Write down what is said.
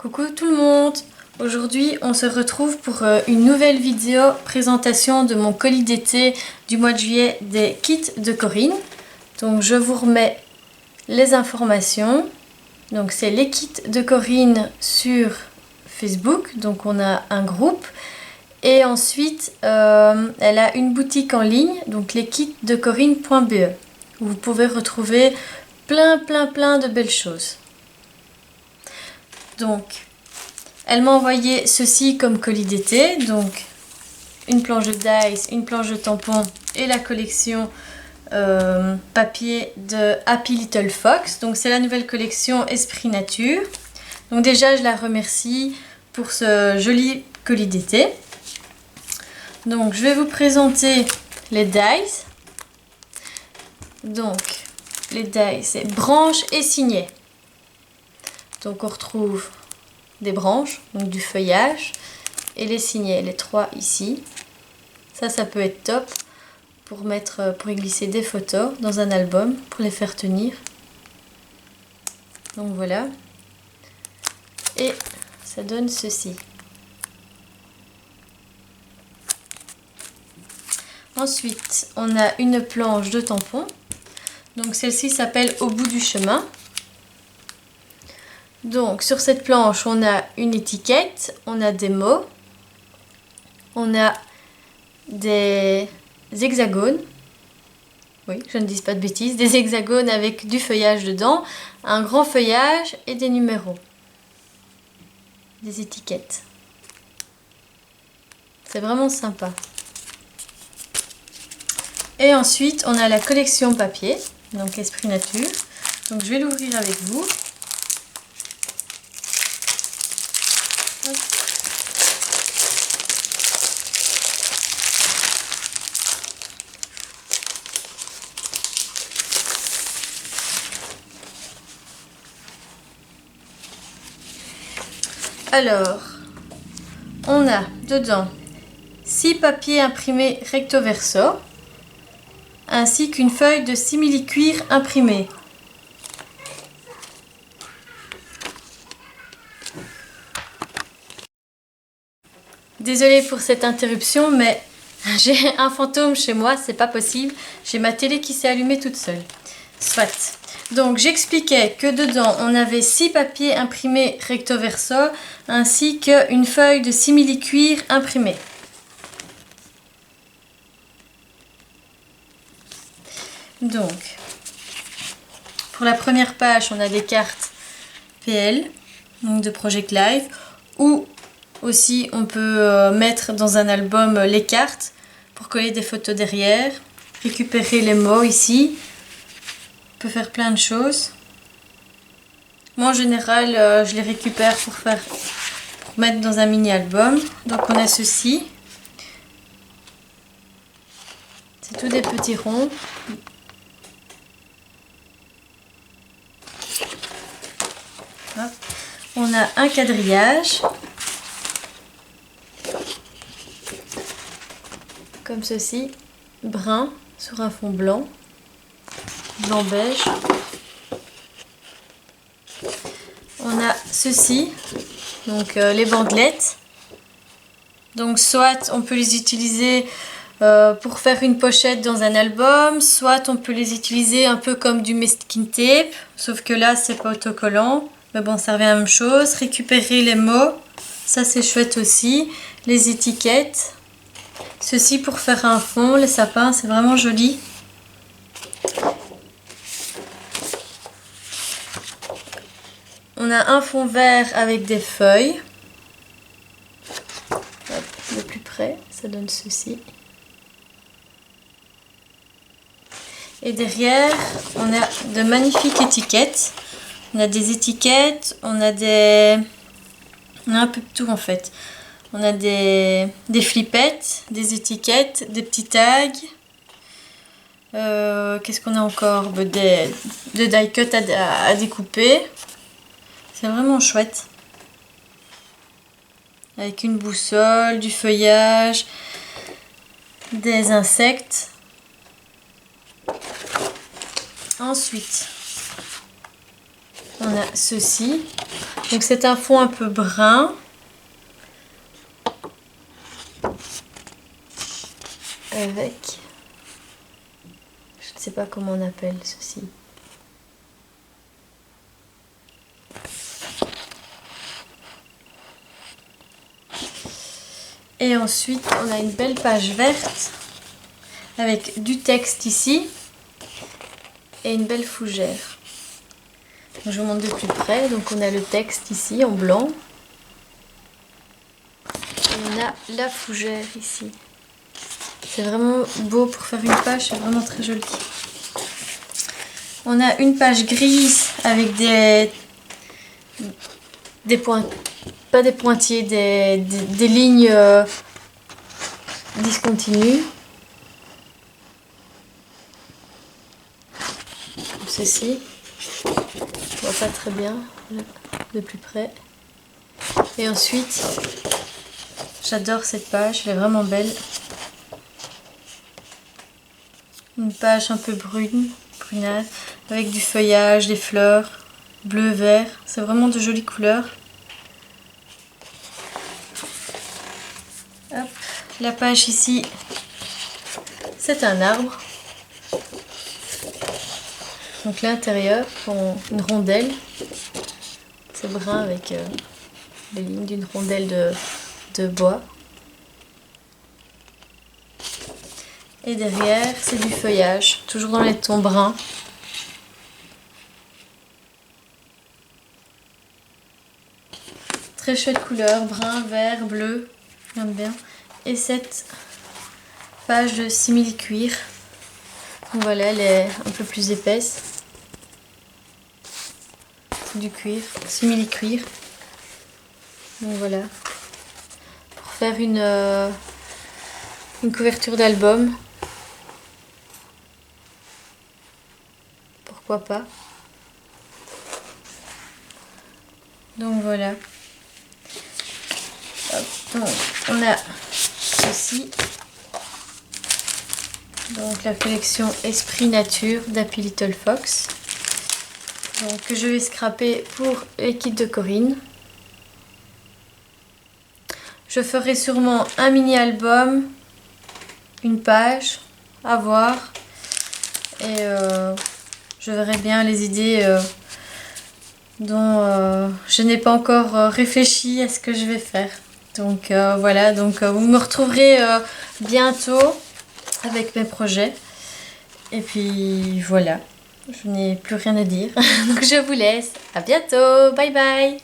Coucou tout le monde! Aujourd'hui on se retrouve pour une nouvelle vidéo présentation de mon colis d'été du mois de juillet des kits de Corinne. Donc je vous remets les informations. Donc c'est les kits de Corinne sur Facebook, donc on a un groupe. Et ensuite elle a une boutique en ligne, donc leskitsdecorinne.be, où vous pouvez retrouver plein de belles choses. Donc, elle m'a envoyé ceci comme colis d'été, donc une planche de dice, une planche de tampons et la collection papier de Happy Little Fox. Donc c'est la nouvelle collection Esprit Nature. Donc déjà je la remercie pour ce joli colis d'été. Donc je vais vous présenter les dice. Donc les dice c'est branches et signets. Donc on retrouve des branches, donc du feuillage, et les signets, les trois ici. Ça peut être top pour y glisser des photos dans un album, pour les faire tenir. Donc voilà. Et ça donne ceci. Ensuite, on a une planche de tampons. Donc celle-ci s'appelle Au bout du chemin. Donc sur cette planche on a une étiquette, on a des mots, on a des hexagones, oui je ne dis pas de bêtises, des hexagones avec du feuillage dedans, un grand feuillage et des numéros, des étiquettes. C'est vraiment sympa. Et ensuite on a la collection papier, donc Esprit Nature, donc je vais l'ouvrir avec vous. Alors, on a dedans 6 papiers imprimés recto verso, ainsi qu'une feuille de simili-cuir imprimée. Désolée pour cette interruption, mais j'ai un fantôme chez moi, c'est pas possible. J'ai ma télé qui s'est allumée toute seule. Soit. Donc j'expliquais que dedans on avait 6 papiers imprimés recto verso ainsi qu'une feuille de simili-cuir imprimée. Donc pour la première page on a des cartes PL, donc de Project Life, ou aussi on peut mettre dans un album les cartes pour coller des photos derrière, récupérer les mots ici. On peut faire plein de choses. Moi en général je les récupère pour mettre dans un mini album. Donc on a ceci. C'est tout des petits ronds. Hop. On a un quadrillage. Comme ceci. Brun sur un fond blanc. Blanc beige. On a ceci, donc les bandelettes. Donc soit on peut les utiliser pour faire une pochette dans un album, soit on peut les utiliser un peu comme du masking tape, sauf que là c'est pas autocollant, mais bon ça revient à la même chose. Récupérer les mots, ça c'est chouette aussi. Les étiquettes, ceci pour faire un fond, les sapins, c'est vraiment joli. On a un fond vert avec des feuilles. Hop, de plus près, ça donne ceci. Et derrière, on a de magnifiques étiquettes. On a des étiquettes, on a un peu de tout en fait. On a des flippettes, des étiquettes, des petits tags. Qu'est-ce qu'on a encore? Des die cut à découper. C'est vraiment chouette. Avec une boussole, du feuillage, des insectes. Ensuite, on a ceci. Donc c'est un fond un peu brun. Avec, je ne sais pas comment on appelle ceci. Et ensuite, on a une belle page verte avec du texte ici et une belle fougère. Je vous montre de plus près. Donc on a le texte ici en blanc. Et on a la fougère ici. C'est vraiment beau pour faire une page, c'est vraiment très joli. On a une page grise avec des points, pas des pointillés, des lignes discontinues. Comme ceci. On voit pas très bien de plus près. Et ensuite, j'adore cette page, elle est vraiment belle. Une page un peu brunâtre, avec du feuillage, des fleurs, bleu, vert. C'est vraiment de jolies couleurs. Hop. La page ici, c'est un arbre. Donc l'intérieur, une rondelle. C'est brun avec les lignes d'une rondelle de bois. Et derrière, c'est du feuillage, toujours dans les tons bruns. Très chouette couleur, brun, vert, bleu, j'aime bien. Et cette page de simili-cuir. Voilà, elle est un peu plus épaisse. C'est du cuir, simili-cuir. Donc voilà. Pour faire une couverture d'album. Pourquoi pas. Donc voilà. Hop, donc, on a ceci. Donc la collection Esprit Nature d'Happy Little Fox. Donc que je vais scraper pour les kits de Corinne. Je ferai sûrement un mini-album, une page à voir. Et je verrai bien les idées dont je n'ai pas encore réfléchi à ce que je vais faire. Donc voilà, donc vous me retrouverez bientôt avec mes projets. Et puis voilà, je n'ai plus rien à dire. Donc je vous laisse. À bientôt. Bye bye.